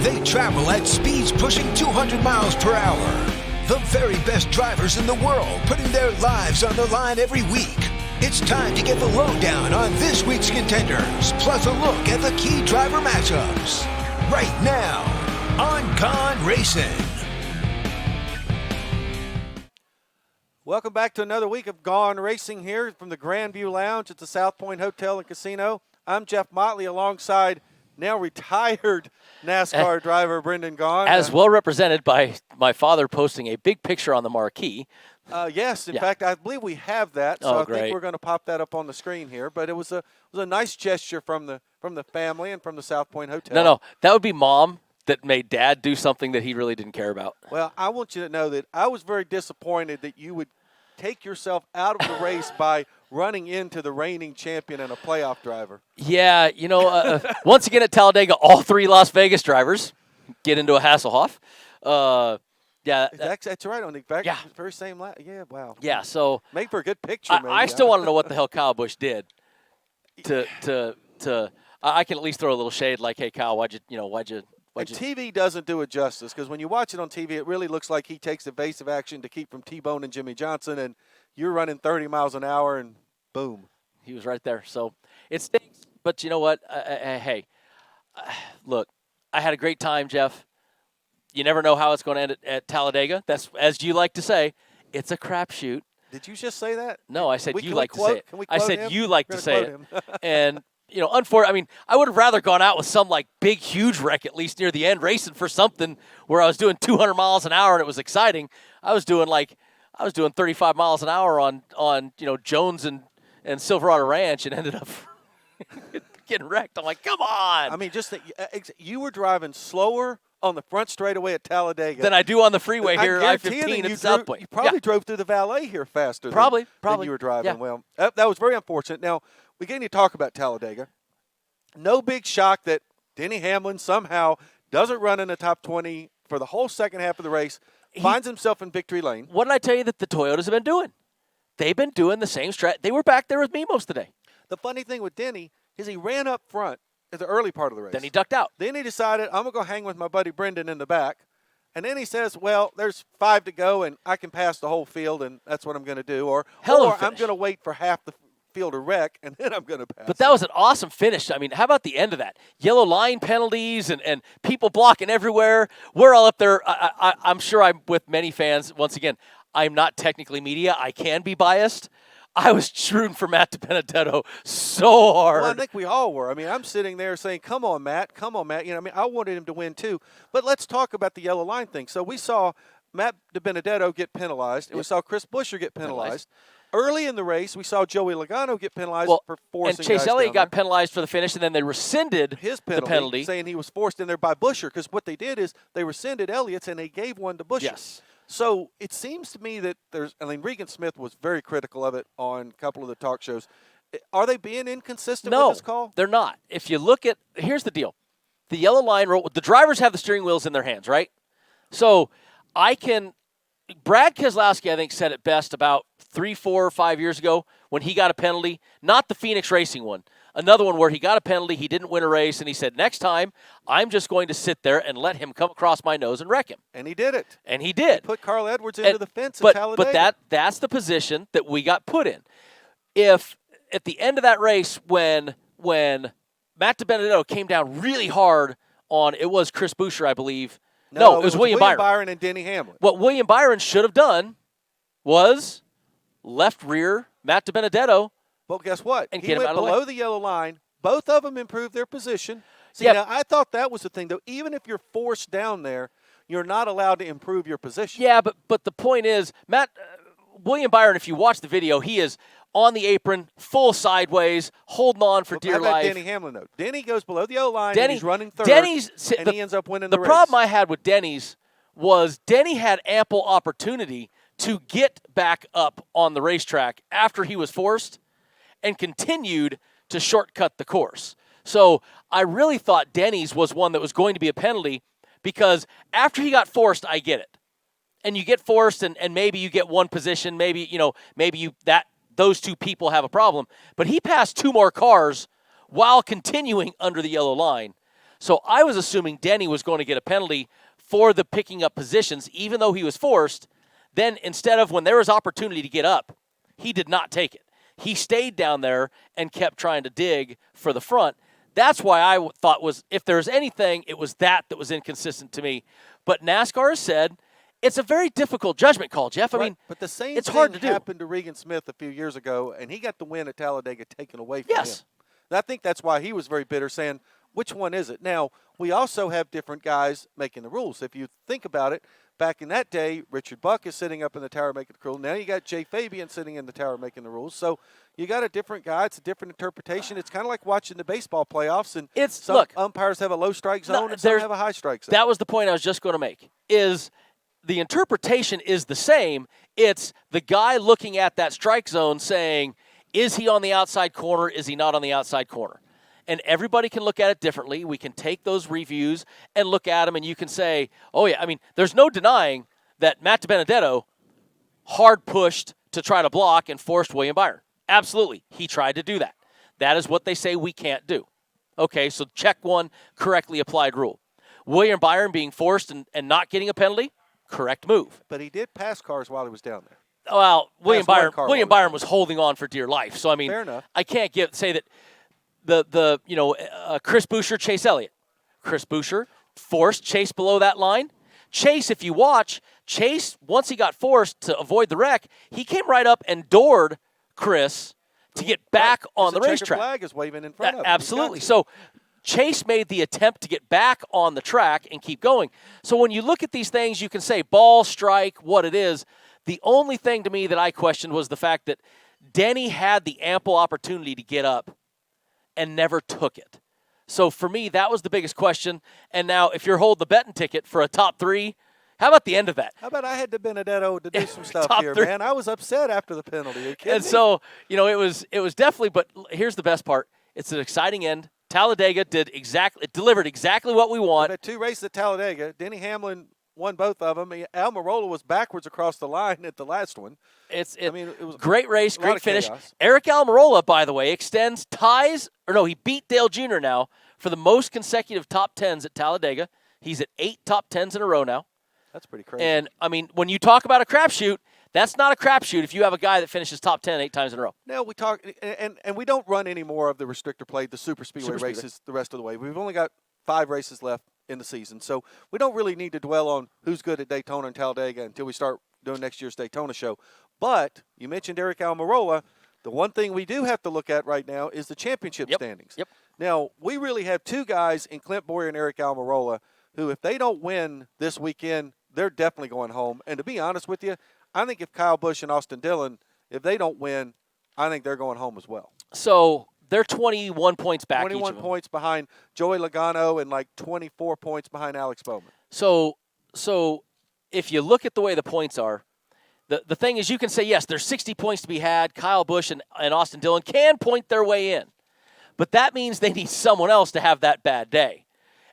They travel at speeds pushing 200 miles per hour. The very best drivers in the world putting their lives on the line every week. It's time to get the lowdown on this week's contenders, plus a look at the key driver matchups. Right now on Gaughan Racin. Welcome back to another week of Gaughan Racing here from the Grandview Lounge at the South Point Hotel and Casino. I'm Jeff Motley alongside now retired NASCAR driver Brendan Gaughan. As well represented by my father posting a big picture on the marquee. Yes, in fact, I believe we have that, so I think we're going to pop that up on the screen here. But it was a nice gesture from the family and from the South Point Hotel. No, that would be Mom that made Dad do something that he really didn't care about. Well, I want you to know that I was very disappointed that you would take yourself out of the race by running into the reigning champion and a playoff driver. Yeah, once again at Talladega, all three Las Vegas drivers get into a Hasselhoff. That's right. On the very same lap. Yeah, wow. Yeah, so make for a good picture. I still want to know what the hell Kyle Busch did. I can at least throw a little shade, like, hey, Kyle, why'd you? TV doesn't do it justice, because when you watch it on TV, it really looks like he takes evasive action to keep from T-boning Jimmy Johnson, and you're running 30 miles an hour, and boom. He was right there. So it stinks, but you know what? Hey, look, I had a great time, Jeff. You never know how it's going to end at Talladega. That's, as you like to say, it's a crapshoot. Did you just say that? No, I said you like to say it. I said you like to say it. And unfortunately, I would have rather gone out with some big, huge wreck at least near the end, racing for something where I was doing 200 miles an hour and it was exciting. I was doing 35 miles an hour on Jones and Silverado Ranch and ended up getting wrecked. I'm like, come on. Just think, you were driving slower on the front straightaway at Talladega than I do on the freeway here at I-15 at South Point. You probably drove through the valet here faster than you were driving. Yeah. Well, that was very unfortunate. Now, we get to talk about Talladega. No big shock that Denny Hamlin somehow doesn't run in the top 20 for the whole second half of the race, finds himself in victory lane. What did I tell you that the Toyotas have been doing? They've been doing the same strat. They were back there with me most of the day. The funny thing with Denny is he ran up front at the early part of the race. Then he ducked out. Then he decided, I'm going to go hang with my buddy Brendan in the back. And then he says, well, there's 5 to go, and I can pass the whole field, and that's what I'm going to do. Or I'm going to wait for half the field to wreck, and then I'm going to pass. But that was an awesome finish. How about the end of that? Yellow line penalties and people blocking everywhere. We're all up there. I'm sure I'm with many fans. Once again, I'm not technically media. I can be biased. I was rooting for Matt DiBenedetto so hard. Well, I think we all were. I'm sitting there saying, come on, Matt. I wanted him to win too. But let's talk about the yellow line thing. So we saw Matt DiBenedetto get penalized, and we saw Chris Buescher get penalized. Early in the race, we saw Joey Logano get penalized for forcing and Chase guys Elliott down got penalized for the finish, and then they rescinded his penalty, saying he was forced in there by Buescher, because what they did is they rescinded Elliott's and they gave one to Buescher. Yes. So it seems to me that Regan Smith was very critical of it on a couple of the talk shows. Are they being inconsistent with this call? No, they're not. If you look at – here's the deal. The yellow line – the drivers have the steering wheels in their hands, right? So I can – Brad Keselowski, I think, said it best about 3, 4, or 5 years ago when he got a penalty. Not the Phoenix Racing one. Another one where he got a penalty, he didn't win a race, and he said, next time, I'm just going to sit there and let him come across my nose and wreck him. And he did it. And he did. He put Carl Edwards into the fence at Talladega. But that's the position that we got put in. If at the end of that race when Matt DiBenedetto came down really hard on, it was Chris Buescher, I believe. No, it was William Byron and Denny Hamlin. What William Byron should have done was left rear Matt DiBenedetto. Well, guess what? And he went below the yellow line. Both of them improved their position. See, now, I thought that was the thing, though. Even if you're forced down there, you're not allowed to improve your position. Yeah, but the point is, William Byron, if you watch the video, he is on the apron, full sideways, holding on for dear life. How about Denny Hamlin, though? Denny goes below the yellow line, and he's running third, and he ends up winning the race. The problem I had with Denny's was Denny had ample opportunity to get back up on the racetrack after he was forced, and continued to shortcut the course. So I really thought Denny's was one that was going to be a penalty, because after he got forced, I get it. And you get forced, and maybe you get one position, maybe those two people have a problem. But he passed 2 more cars while continuing under the yellow line. So I was assuming Denny was going to get a penalty for the picking up positions, even though he was forced. Then instead of when there was opportunity to get up, he did not take it. He stayed down there and kept trying to dig for the front. That's why I thought was, if there's anything, it was that was inconsistent to me. But NASCAR has said it's a very difficult judgment call, Jeff. I mean, but the same it's thing hard to do. happened to Regan Smith a few years ago, and he got the win at Talladega taken away from him. Yes. And I think that's why he was very bitter, saying, which one is it? Now, we also have different guys making the rules. If you think about it, back in that day, Richard Buck is sitting up in the tower making the rules. Now you got Jay Fabian sitting in the tower making the rules. So you got a different guy. It's a different interpretation. It's kind of like watching the baseball playoffs, and some umpires have a low strike zone and some have a high strike zone. That was the point I was just going to make, is the interpretation is the same. It's the guy looking at that strike zone saying, is he on the outside corner? Is he not on the outside corner? And everybody can look at it differently. We can take those reviews and look at them, and you can say, oh, yeah, I mean, there's no denying that Matt DiBenedetto hard pushed to try to block and forced William Byron. Absolutely. He tried to do that. That is what they say we can't do. Okay, so check one, correctly applied rule. William Byron being forced and not getting a penalty, correct move. But he did pass cars while he was down there. Well, William Byron was holding on for dear life. So, I mean, fair enough. I can't say that Chris Buescher, Chase Elliott. Chris Buescher forced Chase below that line. Chase, if you watch, Chase, once he got forced to avoid the wreck, he came right up and doored Chris to get back on the racetrack. Flag is waving in front of him. Absolutely. So Chase made the attempt to get back on the track and keep going. So when you look at these things, you can say ball, strike, what it is. The only thing to me that I questioned was the fact that Denny had the ample opportunity to get up and never took it. So for me, that was the biggest question. And now if you're holding the betting ticket for a top three, how about the end of that? How about I had DiBenedetto to do some stuff here, three. Man? I was upset after the penalty. Are you kidding And me? so, it was definitely, but here's the best part. It's an exciting end. Talladega delivered exactly what we want. We had 2 races at Talladega. Denny Hamlin won both of them. Almirola was backwards across the line at the last one. It was a great race, great finish. Chaos. Eric Almirola, by the way, he beat Dale Jr. now for the most consecutive top 10s at Talladega. He's at 8 top 10s in a row now. That's pretty crazy. And, I mean, when you talk about a crapshoot, that's not a crapshoot if you have a guy that finishes top 10 8 times in a row. Now we talk, and we don't run any more of the restrictor plate, the super speedway races the rest of the way. We've only got 5 races left in the season, so we don't really need to dwell on who's good at Daytona and Talladega until we start doing next year's Daytona show. But you mentioned Eric Almirola. The one thing we do have to look at right now is the championship standings. Yep. Now, we really have 2 guys in Clint Boyer and Eric Almirola who, if they don't win this weekend, they're definitely going home. And to be honest with you, I think if Kyle Busch and Austin Dillon, if they don't win, I think they're going home as well. So they're 21 points back. 21 points behind Joey Logano and like 24 points behind Alex Bowman. So if you look at the way the points are, the thing is you can say, yes, there's 60 points to be had. Kyle Busch and Austin Dillon can point their way in. But that means they need someone else to have that bad day.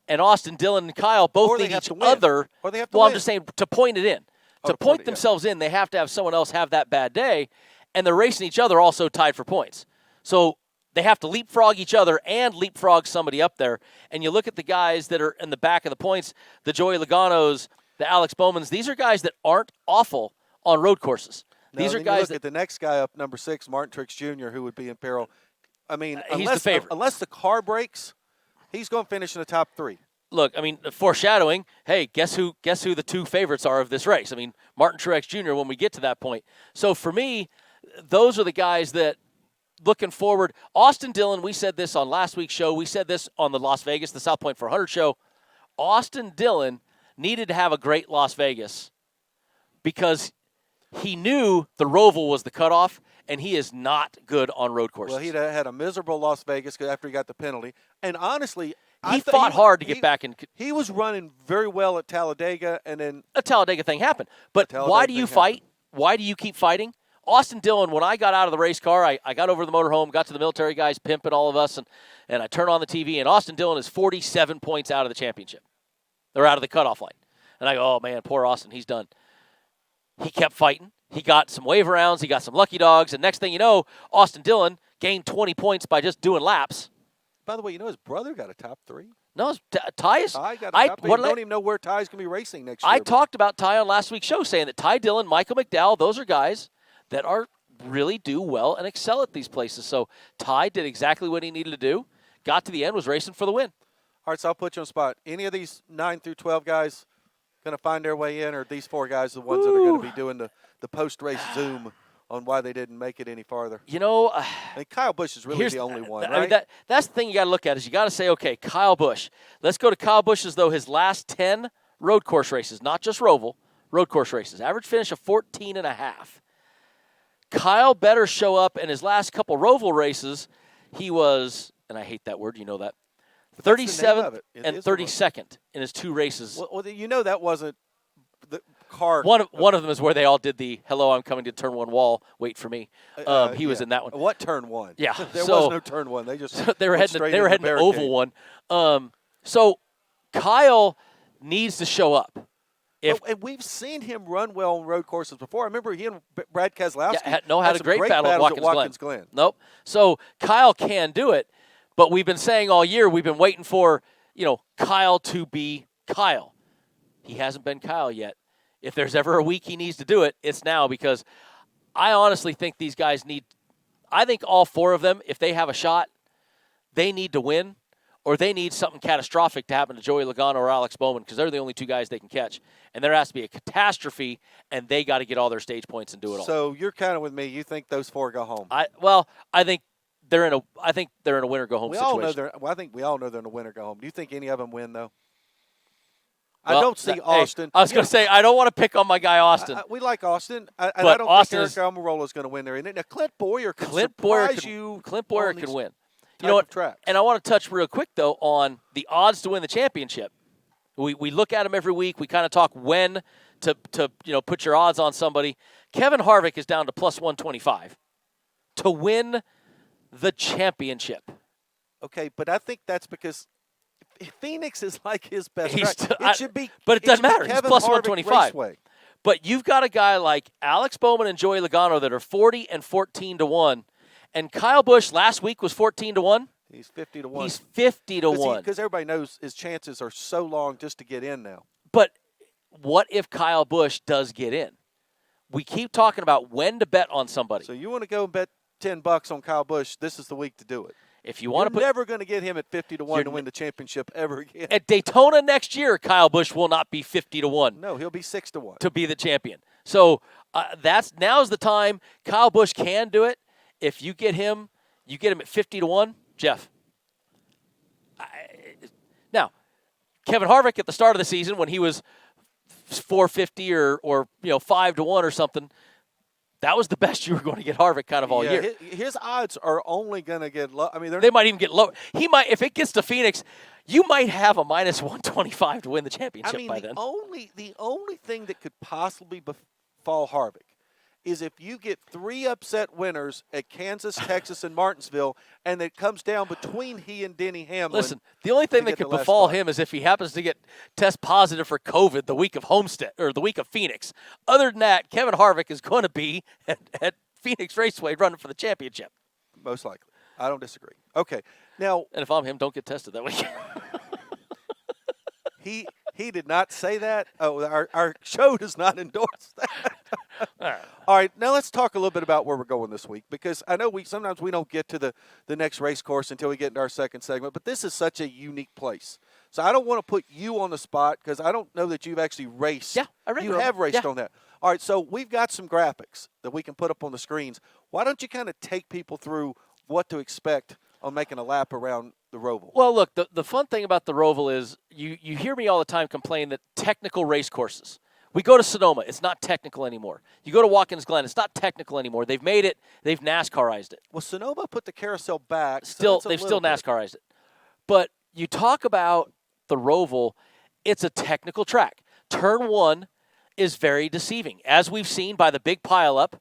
And Austin Dillon and Kyle both need each other. Or they have to win. I'm just saying to point it in. To point themselves in, they have to have someone else have that bad day. And they're racing each other also tied for points. So they have to leapfrog each other and leapfrog somebody up there. And you look at the guys that are in the back of the points, the Joey Logano's, the Alex Bowmans, these are guys that aren't awful on road courses. These are guys look at the next guy up, number 6, Martin Truex Jr., who would be in peril. I mean, he's the favorite. Unless the car breaks, he's going to finish in the top 3. Look, I mean, foreshadowing, hey, guess who the 2 favorites are of this race? I mean, Martin Truex Jr. when we get to that point. So for me, those are the guys that, looking forward, Austin Dillon, we said this on last week's show. We said this on the Las Vegas, the South Point 400 show. Austin Dillon needed to have a great Las Vegas because he knew the Roval was the cutoff, and he is not good on road courses. Well, he had a miserable Las Vegas after he got the penalty. And honestly, he fought hard to get back in. He was running very well at Talladega, and then a Talladega thing happened. But why do you fight? Why do you keep fighting? Austin Dillon, when I got out of the race car, I got over to the motorhome, got to the military guys pimping all of us, and I turned on the TV, and Austin Dillon is 47 points out of the championship. They're out of the cutoff line. And I go, oh, man, poor Austin, he's done. He kept fighting. He got some wave rounds. He got some lucky dogs. And next thing you know, Austin Dillon gained 20 points by just doing laps. By the way, you know his brother got a top 3? No, Ty is. Ty got a copy. Don't even know where Ty's going to be racing next year. I talked about Ty on last week's show, saying that Ty Dillon, Michael McDowell, those are guys that are really do well and excel at these places. So Ty did exactly what he needed to do. Got to the end, was racing for the win. All right, so I'll put you on the spot. Any of these 9 through 12 guys going to find their way in, or are these 4 guys the ones that are going to be doing the post-race Zoom on why they didn't make it any farther? You know, Kyle Busch is really the only one, right? I mean, that's the thing you got to look at is you got to say, okay, Kyle Busch. Let's go to Kyle Busch as though his last 10 road course races, not just Roval, road course races. Average finish of 14.5. Kyle better show up in his last couple Roval races. He was, and I hate that word, you know that, 37th and 32nd in his 2 races. Well, you know that wasn't the car. One of them is where they all did the "Hello, I'm coming to turn 1 wall. Wait for me." He was in that one. What turn 1? Yeah, there was no turn 1. They just they were heading the oval one. So Kyle needs to show up. And we've seen him run well on road courses before. I remember he and Brad Keselowski had a great battle at Watkins Glen. Nope. So Kyle can do it, but we've been saying all year we've been waiting for Kyle to be Kyle. He hasn't been Kyle yet. If there's ever a week he needs to do it, it's now, because I honestly think these guys need – I think all 4 of them, if they have a shot, they need to win, or they need something catastrophic to happen to Joey Logano or Alex Bowman, because they're the only 2 guys they can catch. And there has to be a catastrophe, and they got to get all their stage points and do it all. So you're kind of with me. You think those 4 go home? I think they're in a win or go home situation. I think we all know they're in a win or go home. Do you think any of them win though? Well, I don't see Austin. I was going to say, I don't want to pick on my guy Austin. We like Austin. But I don't Austin think Eric Almirola is going to win there. Now, Clint Boyer can Clint surprise Boyer you. Clint Boyer can win. You know what? And I want to touch real quick, though, on the odds to win the championship. We look at them every week. We kind of talk when to put your odds on somebody. Kevin Harvick is down to plus 125 to win the championship. Okay, but I think that's because Phoenix is like his best track. It should be, but it doesn't matter. He's plus 125. But you've got a guy like Alex Bowman and Joey Logano that are 40 and 14 to 1, and Kyle Busch last week was 14 to 1. He's 50 to 1. He's 50 to 1 because everybody knows his chances are so long just to get in now. But what if Kyle Busch does get in? We keep talking about when to bet on somebody. So you want to go and bet $10 on Kyle Busch? This is the week to do it. If you want to You're never going to get him at 50 to 1 to win the championship ever again. At Daytona next year, Kyle Busch will not be 50 to 1. No, he'll be 6 to 1 to be the champion. So now's the time. Kyle Busch can do it. If you get him at 50 to 1, Jeff. Now, Kevin Harvick at the start of the season when he was 450 or 5 to 1 or something, that was the best you were going to get Harvick kind of all year. His odds are only going to get low. I mean, they might even get low. He might, if it gets to Phoenix, you might have a minus 125 to win the championship by then. The only thing that could possibly befall Harvick is if you get 3 upset winners at Kansas, Texas, and Martinsville, and it comes down between he and Denny Hamlin. Listen, the only thing that could befall him is if he happens to get test positive for COVID the week of Homestead or the week of Phoenix. Other than that, Kevin Harvick is going to be at Phoenix Raceway running for the championship. Most likely. I don't disagree. Okay. Now, and if I'm him, don't get tested that week. He did not say that. Oh, our show does not endorse that. All right, now let's talk a little bit about where we're going this week, because I know sometimes we don't get to the next race course until we get into our second segment, but this is such a unique place. So I don't want to put you on the spot because I don't know that you've actually raced. Yeah, I raced. You have raced on that. All right, so we've got some graphics that we can put up on the screens. Why don't you kind of take people through what to expect on making a lap around the Roval? Well, look, the fun thing about the Roval is you hear me all the time complain that technical race courses. We go to Sonoma, it's not technical anymore. You go to Watkins Glen, it's not technical anymore. They've made it, they've NASCARized it. Well, Sonoma put the carousel back. They've still NASCARized it. But you talk about the Roval, it's a technical track. Turn 1 is very deceiving, as we've seen by the big pileup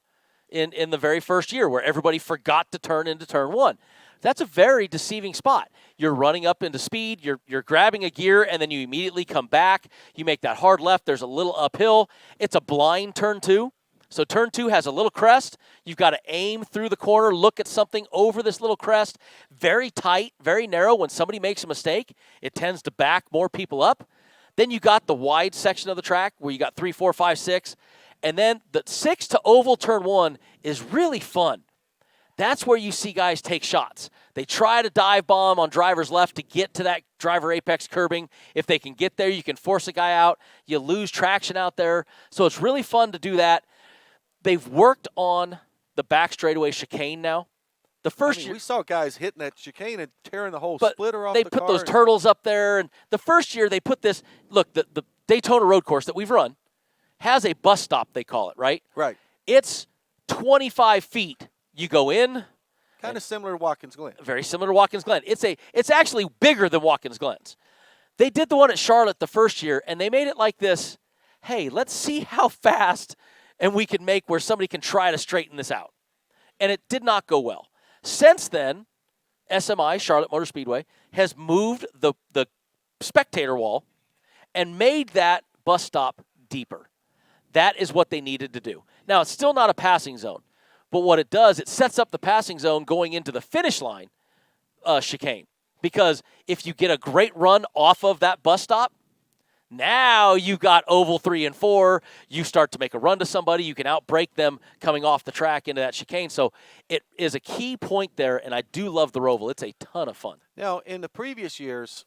in the very first year where everybody forgot to turn into turn 1. That's a very deceiving spot. You're running up into speed, you're grabbing a gear, and then you immediately come back. You make that hard left. There's a little uphill. It's a blind turn 2. So turn 2 has a little crest. You've got to aim through the corner, look at something over this little crest. Very tight, very narrow. When somebody makes a mistake, it tends to back more people up. Then you got the wide section of the track where you got 3, 4, 5, 6. And then the 6 to oval turn 1 is really fun. That's where you see guys take shots. They try to dive bomb on driver's left to get to that driver apex curbing. If they can get there, you can force a guy out. You lose traction out there. So it's really fun to do that. They've worked on the back straightaway chicane now. The first year, we saw guys hitting that chicane and tearing the whole splitter off the car. They put those turtles up there. And the first year they put this, look, the Daytona road course that we've run has a bus stop, they call it, right? Right. It's 25 feet. You go in. Kind of similar to Watkins Glen. Very similar to Watkins Glen. It's actually bigger than Watkins Glen's. They did the one at Charlotte the first year, and they made it like this. Hey, let's see how fast and we can make where somebody can try to straighten this out. And it did not go well. Since then, SMI, Charlotte Motor Speedway, has moved the spectator wall and made that bus stop deeper. That is what they needed to do. Now, it's still not a passing zone. But what it does, it sets up the passing zone going into the finish line chicane. Because if you get a great run off of that bus stop, now you got oval 3 and 4. You start to make a run to somebody. You can outbrake them coming off the track into that chicane. So it is a key point there, and I do love the Roval. It's a ton of fun. Now, in the previous years,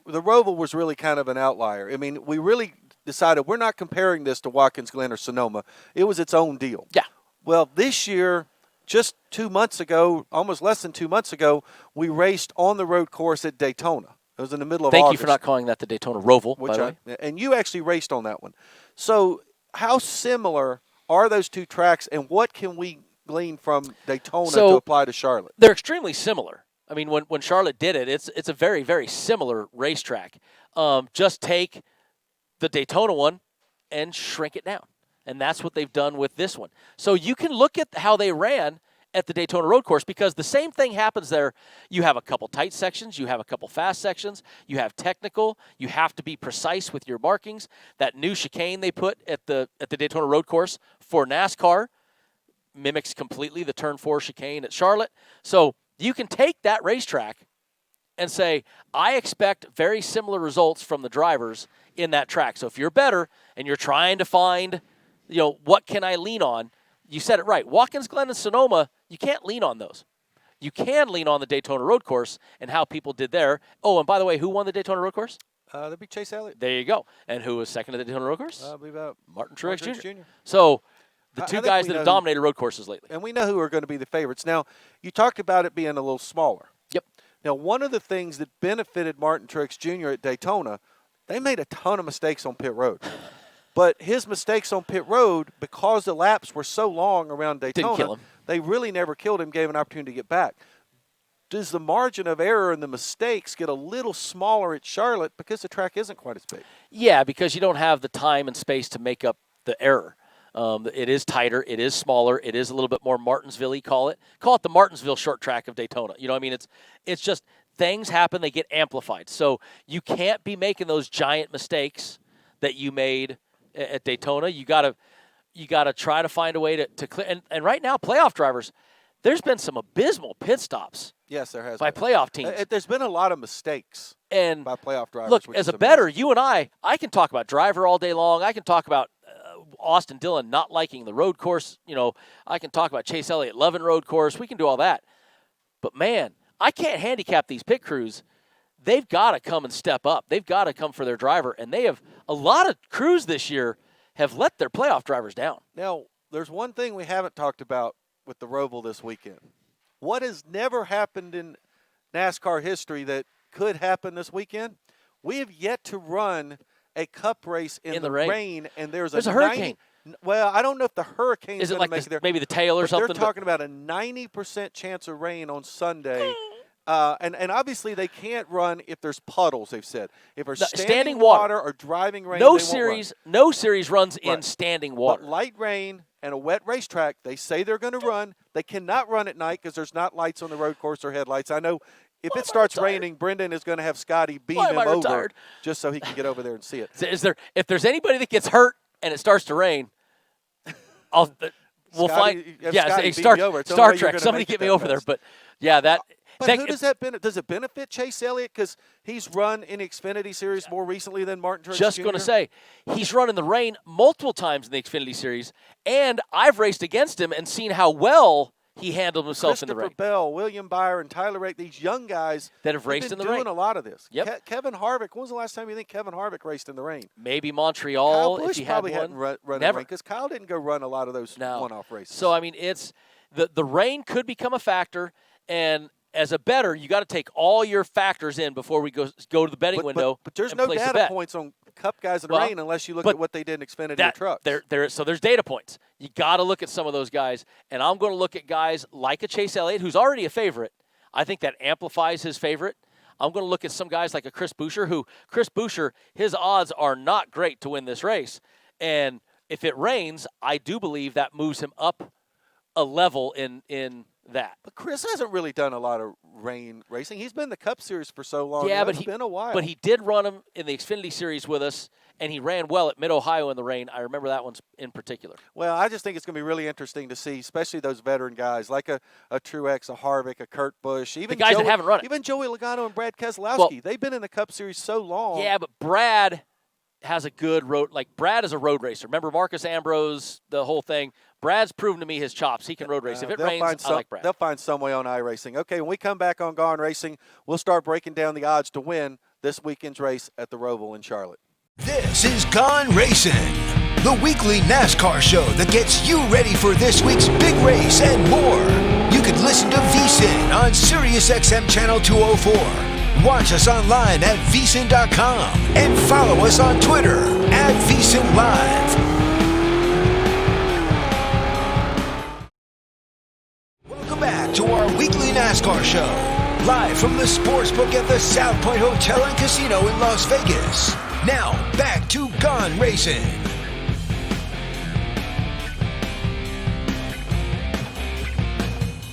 the Roval was really kind of an outlier. I mean, we really decided we're not comparing this to Watkins Glen or Sonoma. It was its own deal. Yeah. Well, this year, just 2 months ago, almost less than 2 months ago, we raced on the road course at Daytona. It was in the middle of August. Thank you for not calling that the Daytona Roval, by the way. And you actually raced on that one. So how similar are those two tracks, and what can we glean from Daytona to apply to Charlotte? They're extremely similar. I mean, when Charlotte did it, it's a very, very similar racetrack. Just take the Daytona one and shrink it down. And that's what they've done with this one. So you can look at how they ran at the Daytona road course, because the same thing happens there. You have a couple tight sections. You have a couple fast sections. You have technical. You have to be precise with your markings. That new chicane they put at the Daytona road course for NASCAR mimics completely the turn 4 chicane at Charlotte. So you can take that racetrack and say, I expect very similar results from the drivers in that track. So if you're better and you're trying to find, what can I lean on? You said it right. Watkins Glen and Sonoma, you can't lean on those. You can lean on the Daytona road course and how people did there. Oh, and by the way, who won the Daytona road course? That'd be Chase Elliott. There you go. And who was second at the Daytona road course? I believe Martin Truex Jr. Jr. So the two guys that have dominated road courses lately. And we know who are going to be the favorites. Now, you talked about it being a little smaller. Yep. Now, one of the things that benefited Martin Truex Jr. at Daytona, they made a ton of mistakes on pit road. But his mistakes on pit road, because the laps were so long around Daytona, didn't kill him. They really never killed him, gave him an opportunity to get back. Does the margin of error and the mistakes get a little smaller at Charlotte because the track isn't quite as big? Yeah, because you don't have the time and space to make up the error. It is tighter. It is smaller. It is a little bit more Martinsville-y, call it. Call it the Martinsville short track of Daytona. You know what I mean? It's just things happen. They get amplified. So you can't be making those giant mistakes that you made at Daytona. You gotta try to find a way to clear. And right now, playoff drivers, there's been some abysmal pit stops. Yes, there has by been. Playoff teams. There's been a lot of mistakes and by playoff drivers. Look, as a bettor, you and I can talk about driver all day long. I can talk about Austin Dillon not liking the road course. I can talk about Chase Elliott loving road course. We can do all that. But man, I can't handicap these pit crews. They've got to come and step up. They've got to come for their driver. And they have a lot of crews this year have let their playoff drivers down. Now, there's one thing we haven't talked about with the Roval this weekend. What has never happened in NASCAR history that could happen this weekend? We have yet to run a cup race in the rain, and there's a hurricane. Well, I don't know if the hurricane is going to make it there. Maybe the tail or something? They're talking about a 90% chance of rain on Sunday. And obviously they can't run if there's puddles, they've said. If there's standing water or driving rain, no series runs in standing water. But light rain and a wet racetrack, they say they're going to run. They cannot run at night because there's not lights on the road course or headlights. I know if it starts raining, Brendan is going to have Scotty beam him over just so he can get over there and see it. If there's anybody that gets hurt and it starts to rain, We'll Scotty, find. if Yeah, Scotty it's beat Star, me over, it's the only Star way you're Trek. gonna Somebody make get it me that over there. fast. But yeah, But who does that benefit? Does it benefit Chase Elliott because he's run in the Xfinity Series more recently than Martin Truex just Jr.? going to say, he's run in the rain multiple times in the Xfinity Series, and I've raced against him and seen how well he handled himself in the rain. Christopher Bell, William Byron, Tyler Rake, these young guys That have raced in the doing rain. a lot of this. Yep. Kevin Harvick, when was the last time you think Kevin Harvick raced in the rain? Maybe Kyle Montreal Busch if he had probably one. hadn't run in the Never. rain because Kyle didn't go run a lot of those No. one-off races. So, I mean, it's the rain could become a factor, and as a bettor, you got to take all your factors in before we go to the betting window. But there's and no place a data bet. points on Cup guys in the Well, rain unless you look but at what they did in Xfinity or trucks. So there's data points. You got to look at some of those guys, and I'm going to look at guys like a Chase Elliott, who's already a favorite. I think that amplifies his favorite. I'm going to look at some guys like a Chris Buescher, his odds are not great to win this race. And if it rains, I do believe that moves him up a level in that. But Chris hasn't really done a lot of rain racing. He's been in the Cup Series for so long. Yeah, It's been a while. But he did run him in the Xfinity Series with us, and he ran well at Mid-Ohio in the rain. I remember that one in particular. Well, I just think it's going to be really interesting to see, especially those veteran guys like a Truex, a Harvick, a Kurt Busch, even guys that haven't run it. Even Joey Logano and Brad Keselowski. Well, they've been in the Cup Series so long. Yeah, but Brad has a good road. Like, Brad is a road racer. Remember Marcus Ambrose, the whole thing. Brad's proven to me his chops. He can road race. If it rains, I like Brad. They'll find some way on iRacing. Okay, when we come back on Gaughan Racing, we'll start breaking down the odds to win this weekend's race at the Roval in Charlotte. This is Gaughan Racing, the weekly NASCAR show that gets you ready for this week's big race and more. You can listen to VSiN on SiriusXM Channel 204. Watch us online at vsin.com and follow us on Twitter at VSiNLive. Welcome back to our weekly NASCAR show, live from the sportsbook at the South Point Hotel and Casino in Las Vegas. Now, back to Gaughan Racing.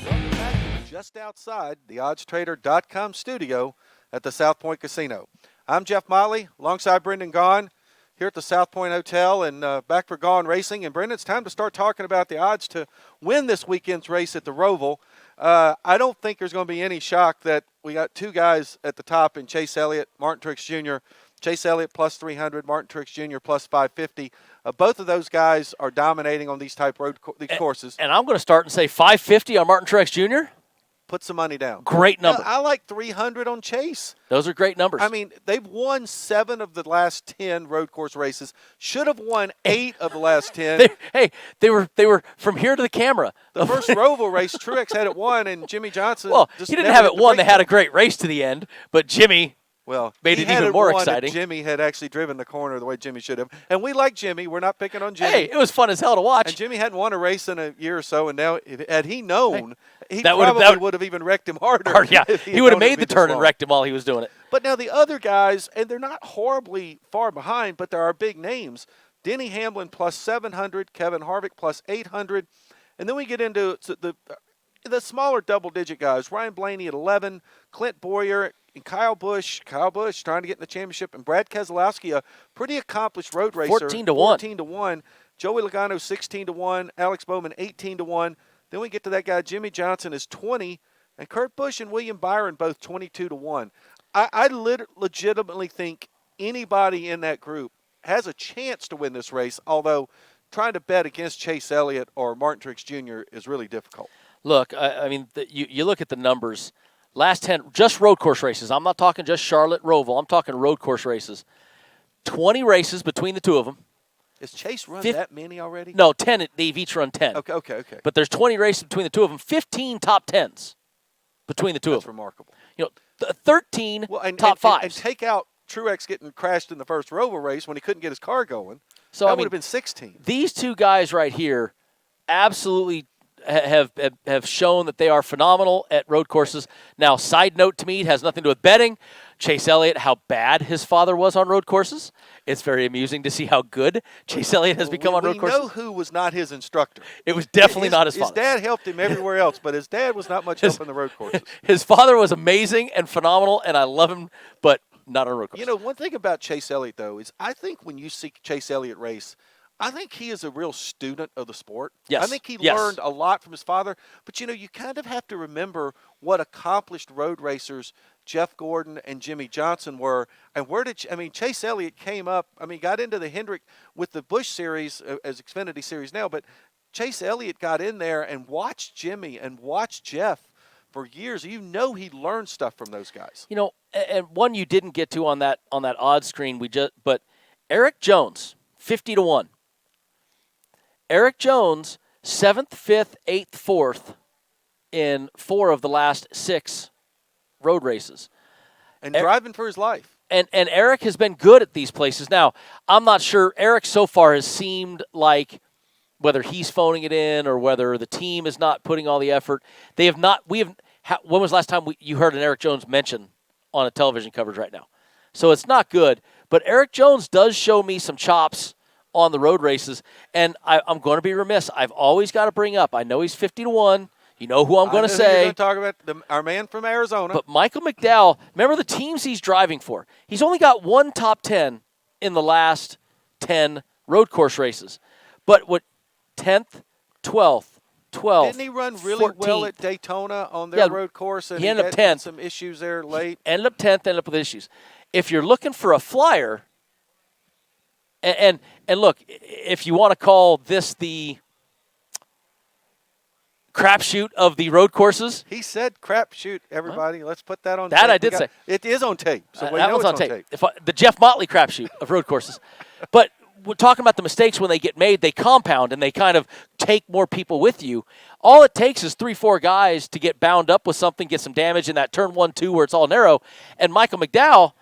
Welcome back to just outside the oddstrader.com studio at the South Point Casino. I'm Jeff Motley, alongside Brendan Gaughan, here at the South Point Hotel, and back for Gaughan Racing. And Brendan, it's time to start talking about the odds to win this weekend's race at the Roval. I don't think there's going to be any shock that we got two guys at the top in Chase Elliott, Martin Truex Jr. Chase Elliott plus 300, Martin Truex Jr. plus 550. Both of those guys are dominating on these courses. And I'm going to start and say 550 on Martin Truex Jr. Put some money down. Great number. I like 300 on Chase. Those are great numbers. I mean, they've won 7 of the last 10 road course races. Should have won 8 of the last 10. They were from here to the camera. The first Roval race, Truex had it won, and Jimmy Johnson. Well, just he didn't never have hit it the won. They brake had a pedal. great race to the end, but Jimmy made he it had even more won if exciting. Jimmy had actually driven the corner the way Jimmy should have. And we like Jimmy. We're not picking on Jimmy. Hey, it was fun as hell to watch. And Jimmy hadn't won a race in a year or so, and now had he known, he that probably would have even wrecked him harder. Yeah, if he would have known it'd made be the this turn and long. wrecked him while he was doing it. But now the other guys, and they're not horribly far behind, but there are big names. Denny Hamlin plus 700, Kevin Harvick plus 800. And then we get into the smaller double-digit guys. Ryan Blaney at 11, Clint Boyer, and Kyle Busch trying to get in the championship, and Brad Keselowski, a pretty accomplished road racer. 14 to 1. Joey Logano 16-1, Alex Bowman 18-1. Then we get to that guy Jimmy Johnson is 20, and Kurt Busch and William Byron both 22-1. I legitimately think anybody in that group has a chance to win this race, although trying to bet against Chase Elliott or Martin Truex Jr. is really difficult. Look, I mean, you look at the numbers. Last 10, just road course races. I'm not talking just Charlotte, Roval. I'm talking road course races. 20 races between the two of them. Has Chase run that many already? No, 10. They've each run 10. Okay. But there's 20 races between the two of them. 15 top 10s between the two of That's them. remarkable. 13 top 5s. And take out Truex getting crashed in the first Roval race when he couldn't get his car going. So that I mean, would have been 16. These two guys right here absolutely have shown that they are phenomenal at road courses. Now, side note to me, it has nothing to do with betting. Chase Elliott, how bad his father was on road courses. It's very amusing to see how good Chase Elliott has become on road courses. We know who was not his instructor. It was definitely not his father. His dad helped him everywhere else, but his dad was not much help on the road courses. His father was amazing and phenomenal, and I love him, but not on road courses. One thing about Chase Elliott, though, is I think when you see Chase Elliott race, I think he is a real student of the sport. Yes. I think he Yes. learned a lot from his father. But, you kind of have to remember what accomplished road racers Jeff Gordon and Jimmy Johnson were. And Chase Elliott came up, got into the Hendrick with the Busch Series as Xfinity Series now. But Chase Elliott got in there and watched Jimmy and watched Jeff for years. He learned stuff from those guys. And one you didn't get to on that odd screen, but Eric Jones, 50-1. Eric Jones, 7th, 5th, 8th, 4th in 4 of the last 6 road races. And driving for his life. And Eric has been good at these places. Now, I'm not sure. Eric so far has seemed like, whether he's phoning it in or whether the team is not putting all the effort, they have not. When was the last time you heard an Eric Jones mention on a television coverage right now? So it's not good. But Eric Jones does show me some chops on the road races, and I'm going to be remiss. I've always got to bring up, I know he's 50-1. You know who I'm going to say. You're going to talk about our man from Arizona. But Michael McDowell, remember the teams he's driving for. He's only got 1 top 10 in the last 10 road course races. But 10th, 12th, 12th, Didn't he run really 14th. well at Daytona on their road course? And he ended up had 10th. some issues there late. Ended up 10th, ended up with issues. If you're looking for a flyer, and look, if you want to call this the crapshoot of the road courses. He said crapshoot, everybody. Let's put that on that tape. I did say. It is on tape. So we that know was it's on tape. The Jeff Motley crapshoot of road courses. But we're talking about the mistakes when they get made. They compound and they kind of take more people with you. All it takes is 3-4 guys to get bound up with something, get some damage in that turn 1-2 where it's all narrow. And Michael McDowell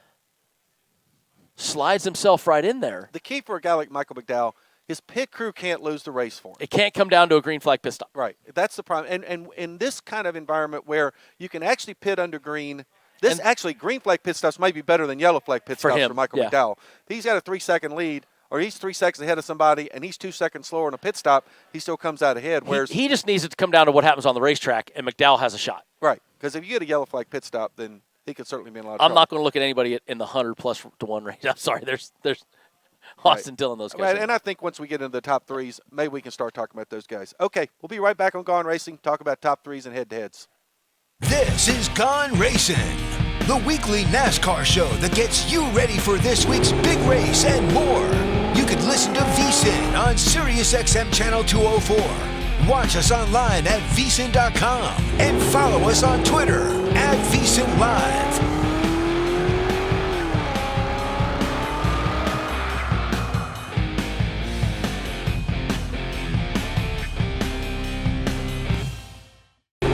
slides himself right in there. The key for a guy like Michael McDowell, his pit crew can't lose the race for him. It can't come down to a green flag pit stop. Right. That's the problem. And in this kind of environment where you can actually pit under green, green flag pit stops might be better than yellow flag pit stops for Michael McDowell. He's got a 3-second lead, or he's 3 seconds ahead of somebody, and he's 2 seconds slower on a pit stop. He still comes out ahead. Whereas he just needs it to come down to what happens on the racetrack, and McDowell has a shot. Right. Because if you get a yellow flag pit stop, then he could certainly be in a lot of I'm trouble. not going to look at anybody in the 100+1 range. I'm sorry. There's Austin Dillon, those guys. Right, and I think once we get into the top threes, maybe we can start talking about those guys. Okay, we'll be right back on Gaughan Racing, talk about top threes and head-to-heads. This is Gaughan Racing, the weekly NASCAR show that gets you ready for this week's big race and more. You could listen to VSiN on SiriusXM Channel 204. Watch us online at vsin.com and follow us on Twitter at VSiNLive.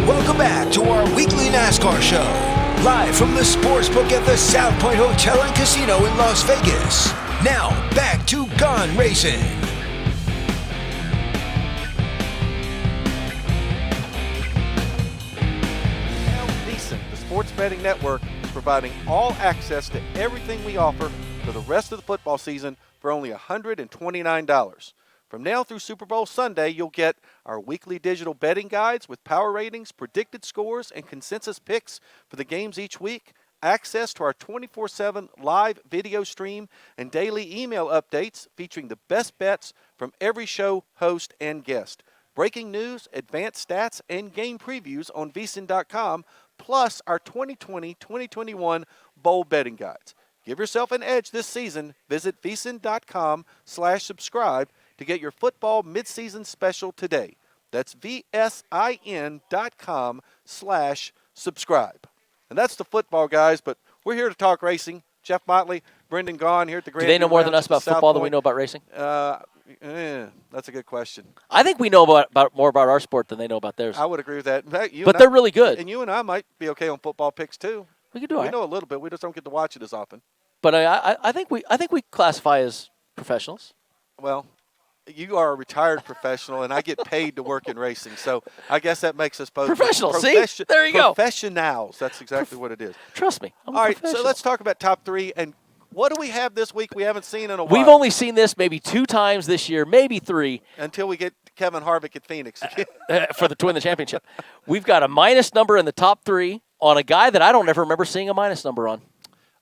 Welcome back to our weekly NASCAR show, live from the Sportsbook at the South Point Hotel and Casino in Las Vegas. Now, back to Gaughan Racing. Now, VSiN, the sports betting network, is providing all access to everything we offer for the rest of the football season for only $129. From now through Super Bowl Sunday, you'll get our weekly digital betting guides with power ratings, predicted scores, and consensus picks for the games each week, access to our 24/7 live video stream, and daily email updates featuring the best bets from every show, host, and guest. Breaking news, advanced stats, and game previews on vsin.com, plus our 2020-2021 bowl betting guides. Give yourself an edge this season. Visit vsin.com/subscribe to get your football midseason special today. That's vsin.com/subscribe. And that's the football, guys, but we're here to talk racing. Jeff Motley, Brendan Gaughan here at the Grand. Do they know more than us about football than we know about racing? That's a good question. I think we know about more about our sport than they know about theirs. I would agree with that. In fact, But they're really good. And you and I might be okay on football picks, too. We can do it. We know a little bit. We just don't get to watch it as often. But I think we classify as professionals. Well, you are a retired professional, and I get paid to work in racing, so I guess that makes us both professionals. See, there you go. Professionals. That's exactly what it is. Trust me. I'm All a right, professional. so let's talk about top three. And what do we have this week we haven't seen in a while? We've only seen this maybe 2 times this year, maybe 3. Until we get Kevin Harvick at Phoenix. For the win the championship. We've got a minus number in the top 3 on a guy that I don't ever remember seeing a minus number on.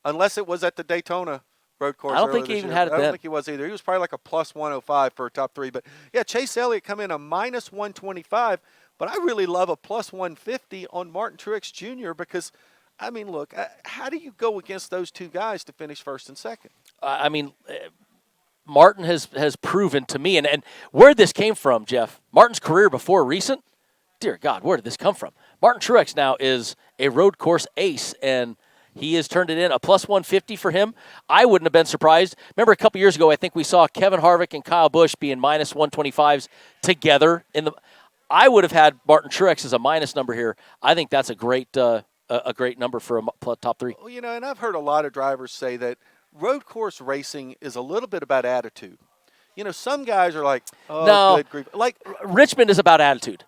Unless it was at the Daytona road course. I don't earlier think he this even year. had it I don't then. think he was either. He was probably like a plus 105 for a top 3. But yeah, Chase Elliott come in a minus 125. But I really love a plus 150 on Martin Truex Jr. because, I mean, look, how do you go against those two guys to finish first and second? I mean, Martin has proven to me, and where this came from, Jeff, Martin's career before recent, dear God, where did this come from? Martin Truex now is a road course ace, and he has turned it in. A plus 150 for him. I wouldn't have been surprised. Remember a couple years ago, I think we saw Kevin Harvick and Kyle Busch being minus 125s together. I would have had Martin Truex as a minus number here. I think that's a great number for a top 3. Well, and I've heard a lot of drivers say that road course racing is a little bit about attitude. Some guys are like, oh, no, good grief. Like Richmond is about attitude.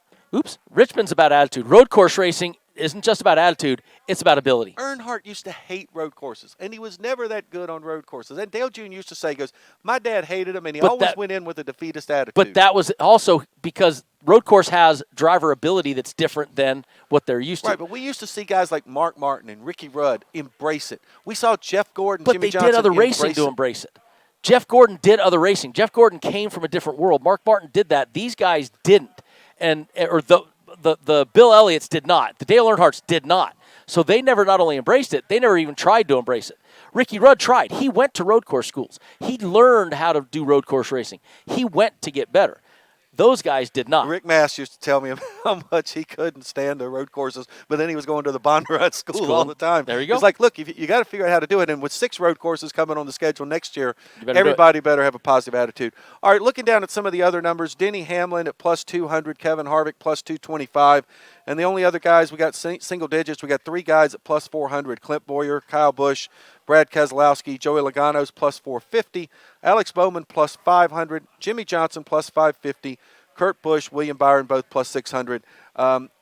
Richmond's about attitude. Road course racing isn't just about attitude, it's about ability. Earnhardt used to hate road courses, and he was never that good on road courses. And Dale Jr. used to say, he goes, my dad hated him, and he always went in with a defeatist attitude. But that was also because road course has driver ability that's different than what they're used to. Right, but we used to see guys like Mark Martin and Ricky Rudd embrace it. We saw Jeff Gordon, but Jimmy they Johnson did other racing to embrace it. Jeff Gordon did other racing. Jeff Gordon came from a different world. Mark Martin did that. These guys didn't. The Bill Elliott's did not. The Dale Earnhardt's did not. So they never not only embraced it, they never even tried to embrace it. Ricky Rudd tried. He went to road course schools. He learned how to do road course racing. He went to get better. Those guys did not. Rick Mass used to tell me how much he couldn't stand the road courses, but then he was going to the Bondurant school all the time. There you go. It's like, look, you got to figure out how to do it. And with 6 road courses coming on the schedule next year, better everybody better have a positive attitude. All right, looking down at some of the other numbers, Denny Hamlin at plus 200, Kevin Harvick plus 225. And the only other guys, we got single digits. We got 3 guys at plus 400, Clint Boyer, Kyle Busch, Brad Keselowski, Joey Logano's plus 450, Alex Bowman plus 500, Jimmy Johnson plus 550, Kurt Busch, William Byron, both plus 600.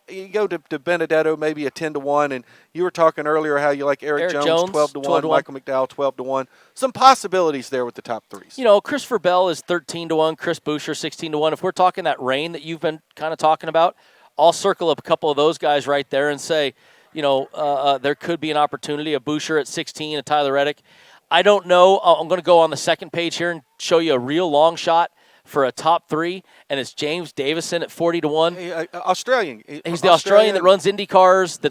You go to Benedetto, maybe a 10-1, and you were talking earlier how you like Eric Jones 12-1, Michael McDowell 12-1. Some possibilities there with the top 3s. Christopher Bell is 13-1, Chris Buescher 16-1. If we're talking that rain that you've been kind of talking about, I'll circle up a couple of those guys right there and say, there could be an opportunity. A Buescher at 16, a Tyler Reddick. I don't know. I'm going to go on the second page here and show you a real long shot for a top 3, and it's James Davison at 40-1. Australian. He's the Australian that runs Indy cars. The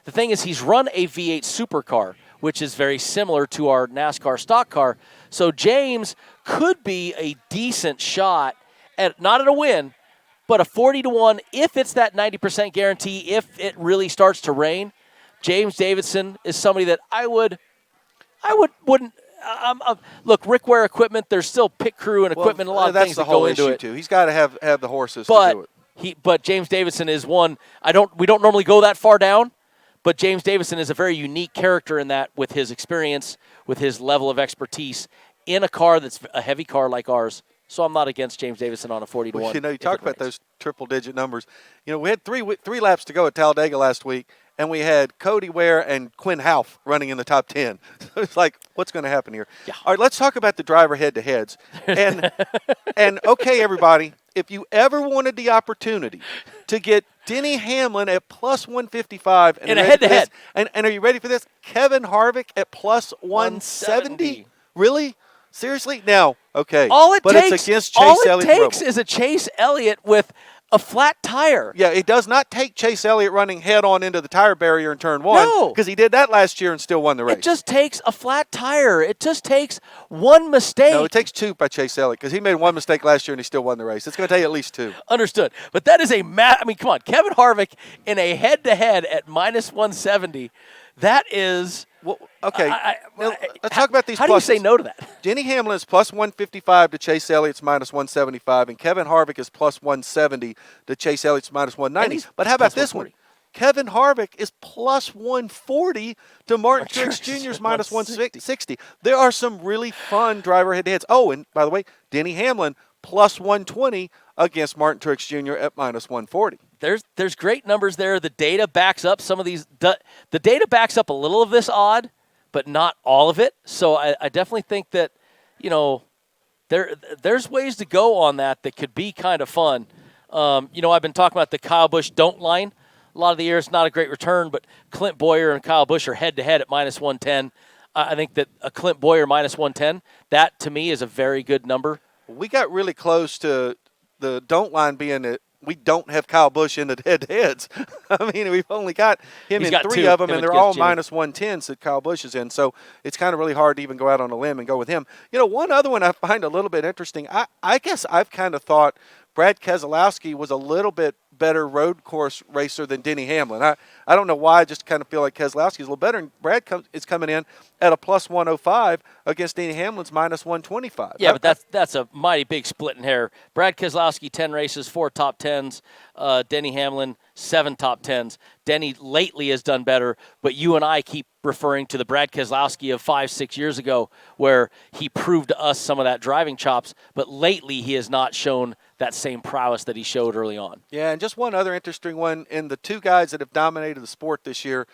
thing is, he's run a V8 supercar, which is very similar to our NASCAR stock car. So James could be a decent shot at not at a win, but a 40-1 if it's that 90% guarantee. If it really starts to rain, James Davison is somebody that I wouldn't. Look, Rick Ware equipment. There's still pit crew and equipment. A lot of things that go into it. Too. He's got to have the horses to do it. But James Davison is one. We don't normally go that far down, but James Davison is a very unique character in that, with his experience, with his level of expertise in a car that's a heavy car like ours. So I'm not against James Davison on a 40-1. Well, you talked about those triple-digit numbers. We had three laps to go at Talladega last week, and we had Cody Ware and Quinn Houff running in the top 10. It's like, what's going to happen here? Yeah. All right, let's talk about the driver head-to-heads. And okay, everybody, if you ever wanted the opportunity to get Denny Hamlin at plus 155 in a head-to-head, and are you ready for this? Kevin Harvick at plus 170? Really? Seriously? Now, okay. It's against Chase Elliott. All it takes is a Chase Elliott with a flat tire. Yeah, it does not take Chase Elliott running head-on into the tire barrier in turn 1. No. Because he did that last year and still won the race. It just takes a flat tire. It just takes one mistake. No, it takes 2 by Chase Elliott because he made 1 mistake last year and he still won the race. It's going to take at least 2. Understood. But that is come on. Kevin Harvick in a head-to-head at minus 170, that is... Well, okay, let's talk about these pluses. How do you say no to that? Denny Hamlin is plus 155 to Chase Elliott's minus 175, and Kevin Harvick is plus 170 to Chase Elliott's minus 190. But how about this one? Kevin Harvick is plus 140 to Martin Truex Jr.'s minus 160. There are some really fun driver head-to-heads. Oh, and by the way, Denny Hamlin plus 120 against Martin Truex Jr. at minus 140. There's great numbers there. The data backs up some of these. The data backs up a little of this odd, but not all of it. So I definitely think that, there's ways to go on that could be kind of fun. I've been talking about the Kyle Busch don't line. A lot of the year it's not a great return, but Clint Boyer and Kyle Busch are head-to-head at minus 110. I think that a Clint Boyer minus 110, that to me is a very good number. We got really close to the don't line being that we don't have Kyle Busch in the head-to-heads. I mean, we've only got him He's in got 3 two, of them, him and they're against all Jimmy. minus 110s that Kyle Busch is in. So it's kind of really hard to even go out on a limb and go with him. You know, one other one I find a little bit interesting, I guess I've kind of thought Brad Keselowski was a little bit better road course racer than Denny Hamlin. I don't know why. I just kind of feel like Keselowski's a little better. And Brad is coming in at a plus 105 against Denny Hamlin's minus 125. Yeah, but that's a mighty big split in hair. Brad Keselowski, 10 races, 4 top 10s. Denny Hamlin, 7 top 10s. Denny lately has done better, but you and I keep referring to the Brad Keselowski of 5-6 years ago where he proved to us some of that driving chops, but lately he has not shown that same prowess that he showed early on. Yeah, and just one other interesting one in the 2 guys that have dominated the sport this year,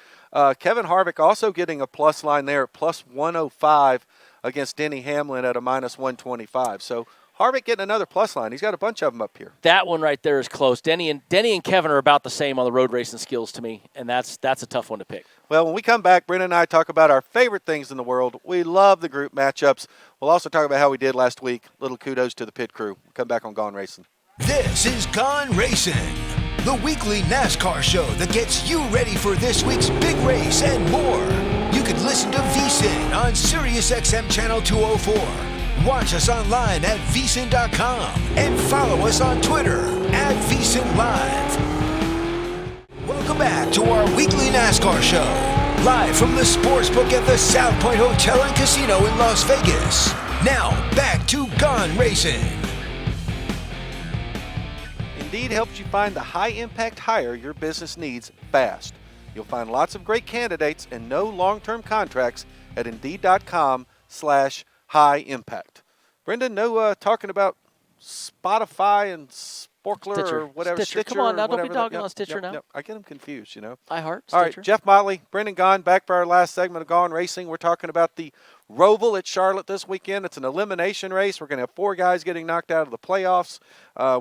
Kevin Harvick also getting a plus line there at plus 105 against Denny Hamlin at a minus 125. So Harvick getting another plus line. He's got a bunch of them up here. That one right there is close. Denny and Kevin are about the same on the road racing skills to me, and that's a tough one to pick. Well, when we come back, Brendan and I talk about our favorite things in the world. We love the group matchups. We'll also talk about how we did last week. Little kudos to the pit crew. We'll come back on Gaughan Racing. This is Gaughan Racing, the weekly NASCAR show that gets you ready for this week's big race and more. You can listen to VSiN on SiriusXM Channel 204. Watch us online at vsin.com and follow us on Twitter at vsinlive. Welcome back to our weekly NASCAR show, live from the Sportsbook at the South Point Hotel and Casino in Las Vegas. Now, back to Gaughan Racing. Indeed helps you find the high-impact hire your business needs fast. You'll find lots of great candidates and no long-term contracts at Indeed.com/high-impact. Brendan, no talking about Spotify and Sporkler Stitcher. or whatever. Stitcher. Come on, now, don't be dogging on Stitcher now. I get them confused, you know. iHeart, All Stitcher. right, Jeff Motley, Brendan Gaughan, back for our last segment of Gaughan Racing. We're talking about the Roval at Charlotte this weekend. It's an elimination race. We're going to have 4 guys getting knocked out of the playoffs.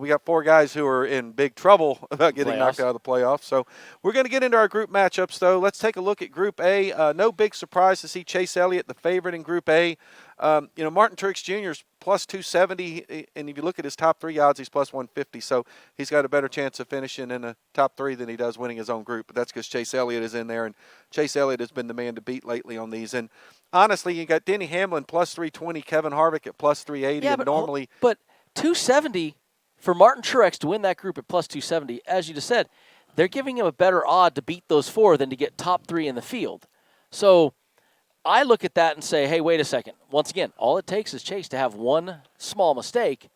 We got 4 guys who are in big trouble about getting knocked out of the playoffs. So we're going to get into our group matchups, though. Let's take a look at Group A. No big surprise to see Chase Elliott, the favorite in Group A. Martin Truex Jr. is plus 270, and if you look at his top 3 odds, he's plus 150. So he's got a better chance of finishing in the top 3 than he does winning his own group. But that's because Chase Elliott is in there, and Chase Elliott has been the man to beat lately on these. And honestly, you got Denny Hamlin plus 320, Kevin Harvick at plus 380. Yeah, and normally, but 270 for Martin Truex to win that group at plus 270, as you just said, they're giving him a better odd to beat those 4 than to get top 3 in the field. So I look at that and say, hey, wait a second. Once again, all it takes is Chase to have one small mistake,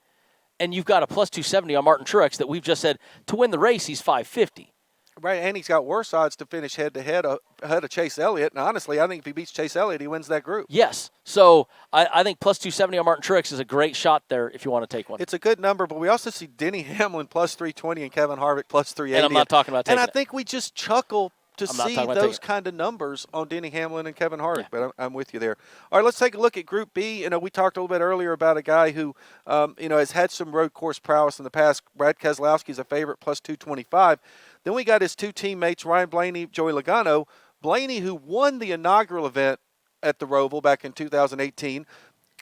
and you've got a plus 270 on Martin Truex that we've just said to win the race, he's 550. right, and he's got worse odds to finish head-to-head ahead of Chase Elliott. And honestly, I think if he beats Chase Elliott, he wins that group. Yes. So I think plus 270 on Martin Truex is a great shot there if you want to take one. It's a good number, but we also see Denny Hamlin plus 320 and Kevin Harvick plus 380. And I'm not talking about taking And I it. think we just chuckle to I'm not see talking about those taking it. kind of numbers on Denny Hamlin and Kevin Harvick, Yeah. but I'm with you there. All right, let's take a look at Group B. We talked a little bit earlier about a guy who, has had some road course prowess in the past. Brad Keselowski is a favorite, plus 225. Then we got his 2 teammates, Ryan Blaney, Joey Logano. Blaney, who won the inaugural event at the Roval back in 2018.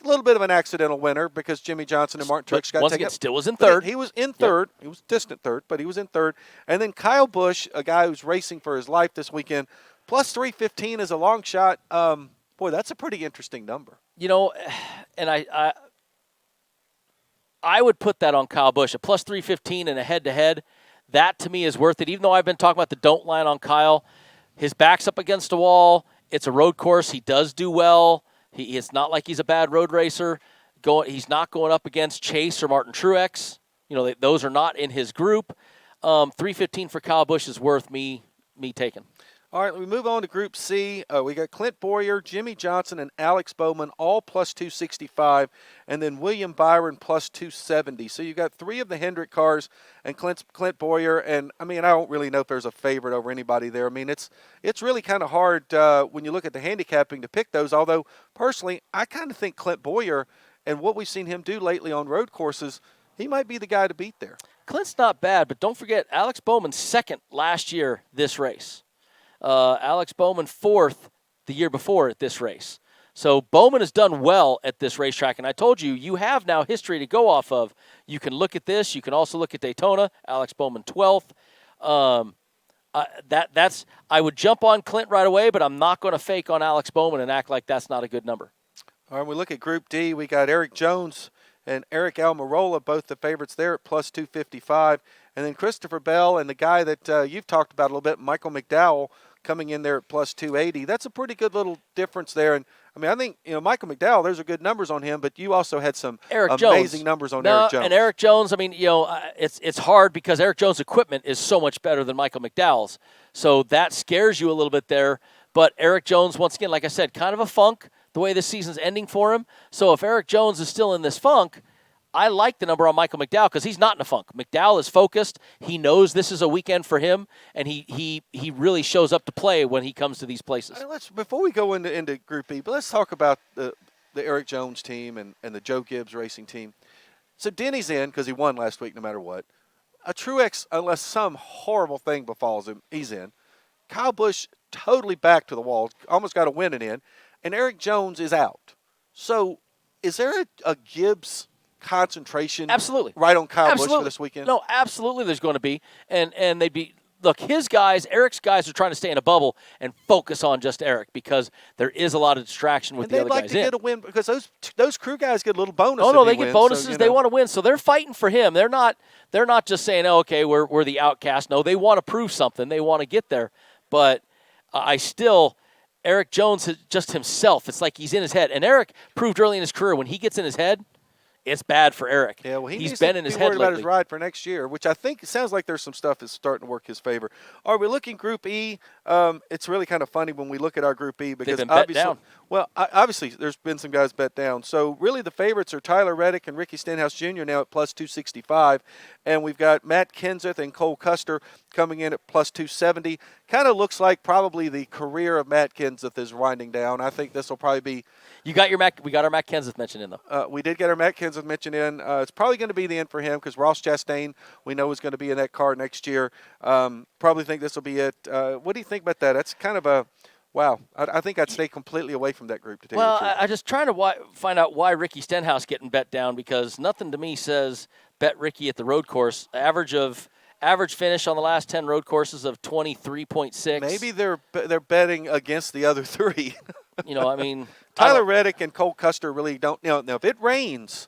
A little bit of an accidental winner because Jimmy Johnson and Martin Truex got once taken. again, still was in third. He was in third. He was distant third, but he was in third. And then Kyle Busch, a guy who's racing for his life this weekend, plus 315 is a long shot. Boy, that's a pretty interesting number. And I would put that on Kyle Busch, a plus 315 and a head-to-head. That, to me, is worth it. Even though I've been talking about the don't line on Kyle, his back's up against a wall. It's a road course. He does do well. It's not like he's a bad road racer. He's not going up against Chase or Martin Truex. Those are not in his group. 315 for Kyle Busch is worth me taking. All right, we move on to Group C. We got Clint Boyer, Jimmy Johnson, and Alex Bowman, all plus 265, and then William Byron plus 270. So you got 3 of the Hendrick cars and Clint Boyer, and I don't really know if there's a favorite over anybody there. It's really kind of hard when you look at the handicapping to pick those, although personally I kind of think Clint Boyer and what we've seen him do lately on road courses, he might be the guy to beat there. Clint's not bad, but don't forget Alex Bowman second last year this race. Alex Bowman 4th the year before at this race. So Bowman has done well at this racetrack, and I told you, you have now history to go off of. You can look at this. You can also look at Daytona. Alex Bowman 12th. I would jump on Clint right away, but I'm not going to fake on Alex Bowman and act like that's not a good number. All right, we look at Group D. We got Eric Jones and Eric Almirola, both the favorites there at plus 255. And then Christopher Bell and the guy that you've talked about a little bit, Michael McDowell, coming in there at plus 280. That's a pretty good little difference there. And I mean, I think, Michael McDowell, there's a good numbers on him, but you also had some amazing numbers on Eric Jones. And Eric Jones, I mean, it's hard because Eric Jones' equipment is so much better than Michael McDowell's. So that scares you a little bit there. But Eric Jones, once again, like I said, kind of a funk the way this season's ending for him. So if Eric Jones is still in this funk, I like the number on Michael McDowell because he's not in a funk. McDowell is focused. He knows this is a weekend for him, and he really shows up to play when he comes to these places. Before we go into Group B, but let's talk about the Eric Jones team and the Joe Gibbs Racing team. So Denny's in because he won last week no matter what. A Truex, unless some horrible thing befalls him, he's in. Kyle Busch totally back to the wall, almost got a win in, and Eric Jones is out. So is there a Gibbs concentration absolutely right on Kyle Busch for this weekend? No, absolutely there's going to be. And they'd be – look, Eric's guys are trying to stay in a bubble and focus on just Eric because there is a lot of distraction with the other guys in. They'd like to get a win because those crew guys get a little bonus. Oh, no, they get bonuses. So, they want to win. So they're fighting for him. They're not just saying, oh, okay, we're the outcast. No, they want to prove something. They want to get there. But Eric Jones, just himself, it's like he's in his head. And Eric proved early in his career when he gets in his head, it's bad for Eric. Yeah, well, he's been in his head lately. About his ride for next year, which I think it sounds like there's some stuff that's starting to work his favor. All right, we're looking Group E. It's really kind of funny when we look at our Group E because obviously there's been some guys bet down. So really the favorites are Tyler Reddick and Ricky Stenhouse Jr. now at plus 265, and we've got Matt Kenseth and Cole Custer coming in at plus 270. Kind of looks like probably the career of Matt Kenseth is winding down. I think this will probably be. We got our Matt Kenseth mentioned in though. We did get our Matt Kenseth mentioned in. It's probably going to be the end for him because Ross Chastain we know is going to be in that car next year. Probably think this will be it. What do you think about that? That's kind of a wow. I think I'd stay completely away from that group to tell you the truth. I just trying to find out why Ricky Stenhouse getting bet down because nothing to me says bet Ricky at the road course. Average finish on the last 10 road courses of 23.6. Maybe they're betting against the other three. I mean, Tyler Reddick and Cole Custer really don't. Now, if it rains,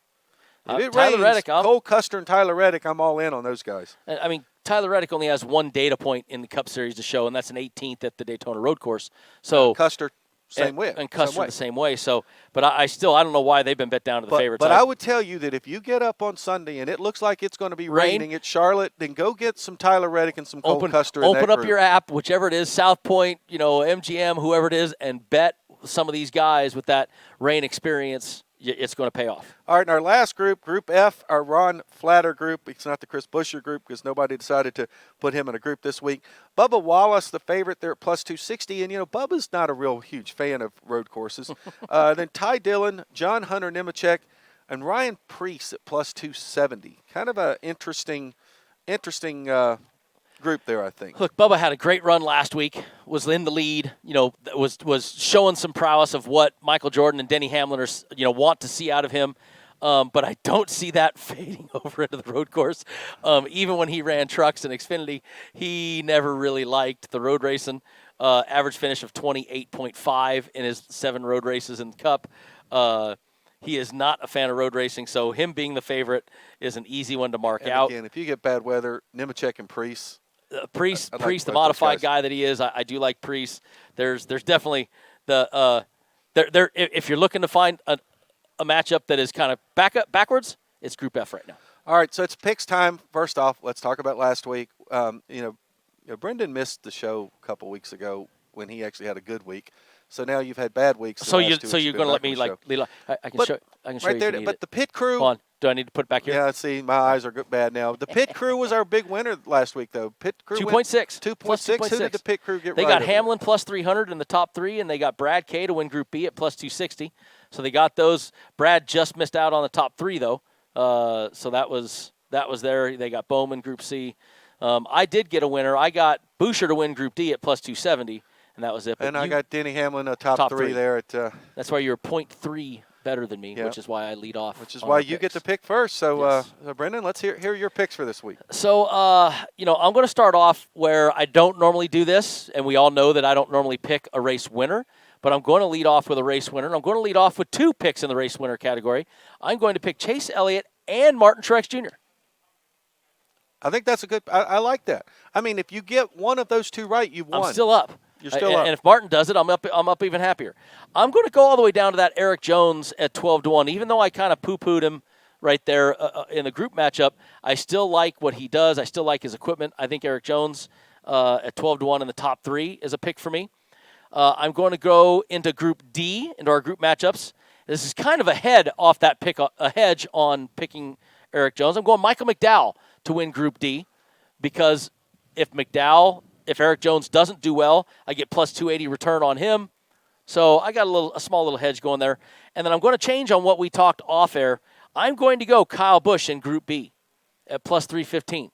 Cole Custer and Tyler Reddick, I'm all in on those guys. I mean, Tyler Reddick only has one data point in the Cup Series to show, and that's an 18th at the Daytona Road Course. So Custer, same way. And Custer the same way. So, but I don't know why they've been bet down to the favorites. But I would tell you that if you get up on Sunday and it looks like it's going to be raining at Charlotte, then go get some Tyler Reddick and some Cole Custer. Open up your app, whichever it is, South Point, MGM, whoever it is, and bet some of these guys with that rain experience. It's going to pay off. All right, in our last group, Group F, our Ron Flatter group. It's not the Chris Buescher group because nobody decided to put him in a group this week. Bubba Wallace, the favorite there at plus 260. And, Bubba's not a real huge fan of road courses. Then Ty Dillon, John Hunter Nemechek, and Ryan Preece at plus 270. Kind of an interesting group there, I think. Look, Bubba had a great run last week, was in the lead, was showing some prowess of what Michael Jordan and Denny Hamlin are, want to see out of him. But I don't see that fading over into the road course. Even when he ran trucks in Xfinity, he never really liked the road racing. Average finish of 28.5 in his 7 road races in the Cup. He is not a fan of road racing, so him being the favorite is an easy one to mark out. Again, if you get bad weather, Nemechek and Preece. Preece, the modified guy that he is, I do like Preece. There's definitely if you're looking to find a matchup that is kind of backwards, it's Group F right now. All right, so it's picks time. First off, let's talk about last week. Brendan missed the show a couple weeks ago when he actually had a good week. So now you've had bad weeks. So you're going to let me Leela? I can show right you there. But the pit crew. Hold on. Do I need to put it back here? Yeah. See, my eyes are bad now. The pit crew was our big winner last week, though. Pit crew 2.6. 2.6. Who did the pit crew get? They got Hamlin plus 300 in the top 3, and they got Brad K to win Group B at plus 260. So they got those. Brad just missed out on the top 3 though. So that was there. They got Bowman Group C. I did get a winner. I got Buescher to win Group D at plus 270. and that was it. But And I got Denny Hamlin a top three there. That's why you're 0.3 better than me, which is why I lead off. Which is why you get to pick first. So, Brendan, let's hear your picks for this week. So, I'm going to start off where I don't normally do this, and we all know that I don't normally pick a race winner, but I'm going to lead off with a race winner, and I'm going to lead off with 2 picks in the race winner category. I'm going to pick Chase Elliott and Martin Truex Jr. I think that's a good – I like that. I mean, if you get one of those 2 right, you've won. I'm still up. You're still up. And if Martin does it, I'm up even happier. I'm going to go all the way down to that Eric Jones at 12-1. Even though I kind of poo-pooed him right there in the group matchup, I still like what he does. I still like his equipment. I think Eric Jones at 12-1 in the top 3 is a pick for me. I'm going to go into Group D, into our group matchups. This is kind of a hedge on picking Eric Jones. I'm going Michael McDowell to win Group D because if Eric Jones doesn't do well, I get plus 280 return on him. So I got a small little hedge going there. And then I'm going to change on what we talked off air. I'm going to go Kyle Busch in Group B at plus 315.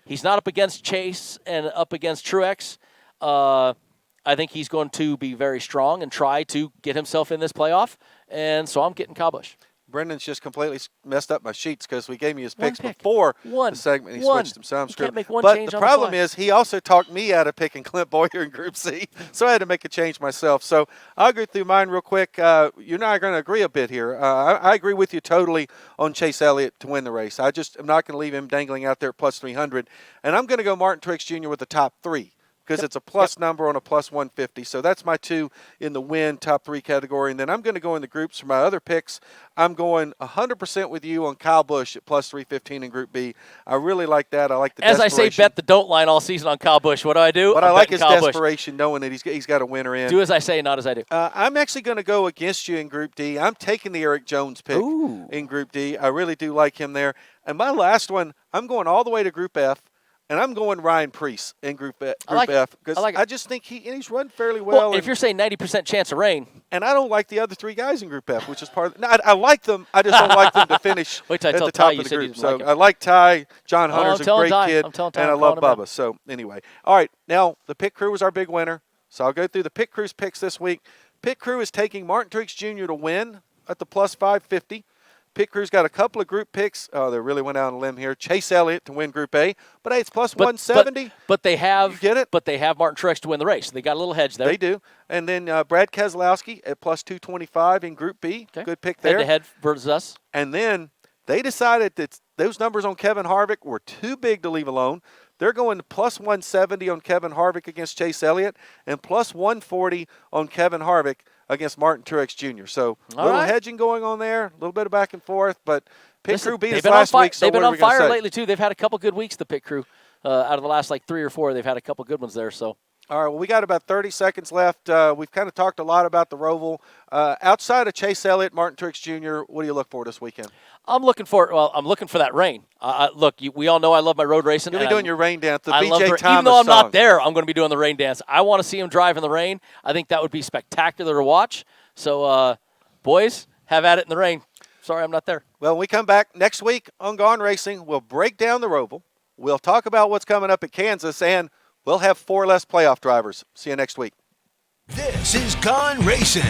He's not up against Chase and up against Truex. I think he's going to be very strong and try to get himself in this playoff. And so I'm getting Kyle Busch. Brendan's just completely messed up my sheets because we gave me his picks before the segment. He switched them, so I'm screwed. But the problem is he also talked me out of picking Clint Bowyer in Group C, so I had to make a change myself. So I'll go through mine real quick. You and I are going to agree a bit here. I agree with you totally on Chase Elliott to win the race. I just am not going to leave him dangling out there at plus 300. And I'm going to go Martin Truex Jr. with the top 3. Because it's a plus number on a plus 150. So that's my 2 in the win top 3 category. And then I'm going to go in the groups for my other picks. I'm going 100% with you on Kyle Busch at plus 315 in Group B. I really like that. I like the desperation. As I say, bet the don't line all season on Kyle Busch. What do? But I like his desperation knowing that he's got a winner in. Do as I say, not as I do. I'm actually going to go against you in Group D. I'm taking the Eric Jones pick in Group D. I really do like him there. And my last one, I'm going all the way to Group F. And I'm going Ryan Preece in Group F because I just think he's run fairly well. Well, if you're saying 90% chance of rain. And I don't like the other 3 guys in Group F, which is part of – I like them. I just don't like them to finish at the top of the group. So I like Ty. John Hunter's a great kid, and I love Bubba. So anyway. All right, now the pit crew is our big winner. So I'll go through the pit crew's picks this week. Pit crew is taking Martin Truex Jr. to win at the plus 550. Pit crew's got a couple of group picks. Oh, they really went out on a limb here. Chase Elliott to win Group A. But, hey, it's plus 170. But they have – you get it? But they have Martin Truex to win the race. They got a little hedge there. They do. And then Brad Keselowski at plus 225 in Group B. Okay. Good pick there. Head-to-head versus us. And then they decided that those numbers on Kevin Harvick were too big to leave alone. They're going to plus 170 on Kevin Harvick against Chase Elliott and plus 140 on Kevin Harvick against Martin Truex Jr. So a little hedging going on there, a little bit of back and forth, but pit crew beat us last week. So they've been on fire lately too. They've had a couple good weeks, the pit crew. Out of the last 3 or 4, they've had a couple good ones there. So. All right, well, we got about 30 seconds left. We've kind of talked a lot about the Roval. Outside of Chase Elliott, Martin Truex Jr., what do you look for this weekend? I'm looking for that rain. Look, we all know I love my road racing. You'll be doing your rain dance, the BJ Thomas even though I'm song. not there, I'm going to be doing the rain dance. I want to see him drive in the rain. I think that would be spectacular to watch. So, boys, have at it in the rain. Sorry I'm not there. Well, when we come back next week on Gaughan Racing, we'll break down the Roval. We'll talk about what's coming up at Kansas, and we'll have 4 less playoff drivers. See you next week. This is Gaughan Racing,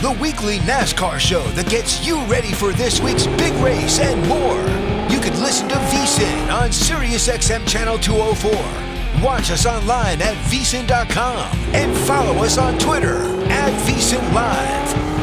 the weekly NASCAR show that gets you ready for this week's big race and more. You can listen to VSiN on SiriusXM Channel 204. Watch us online at vsin.com and follow us on Twitter at VSiN Live.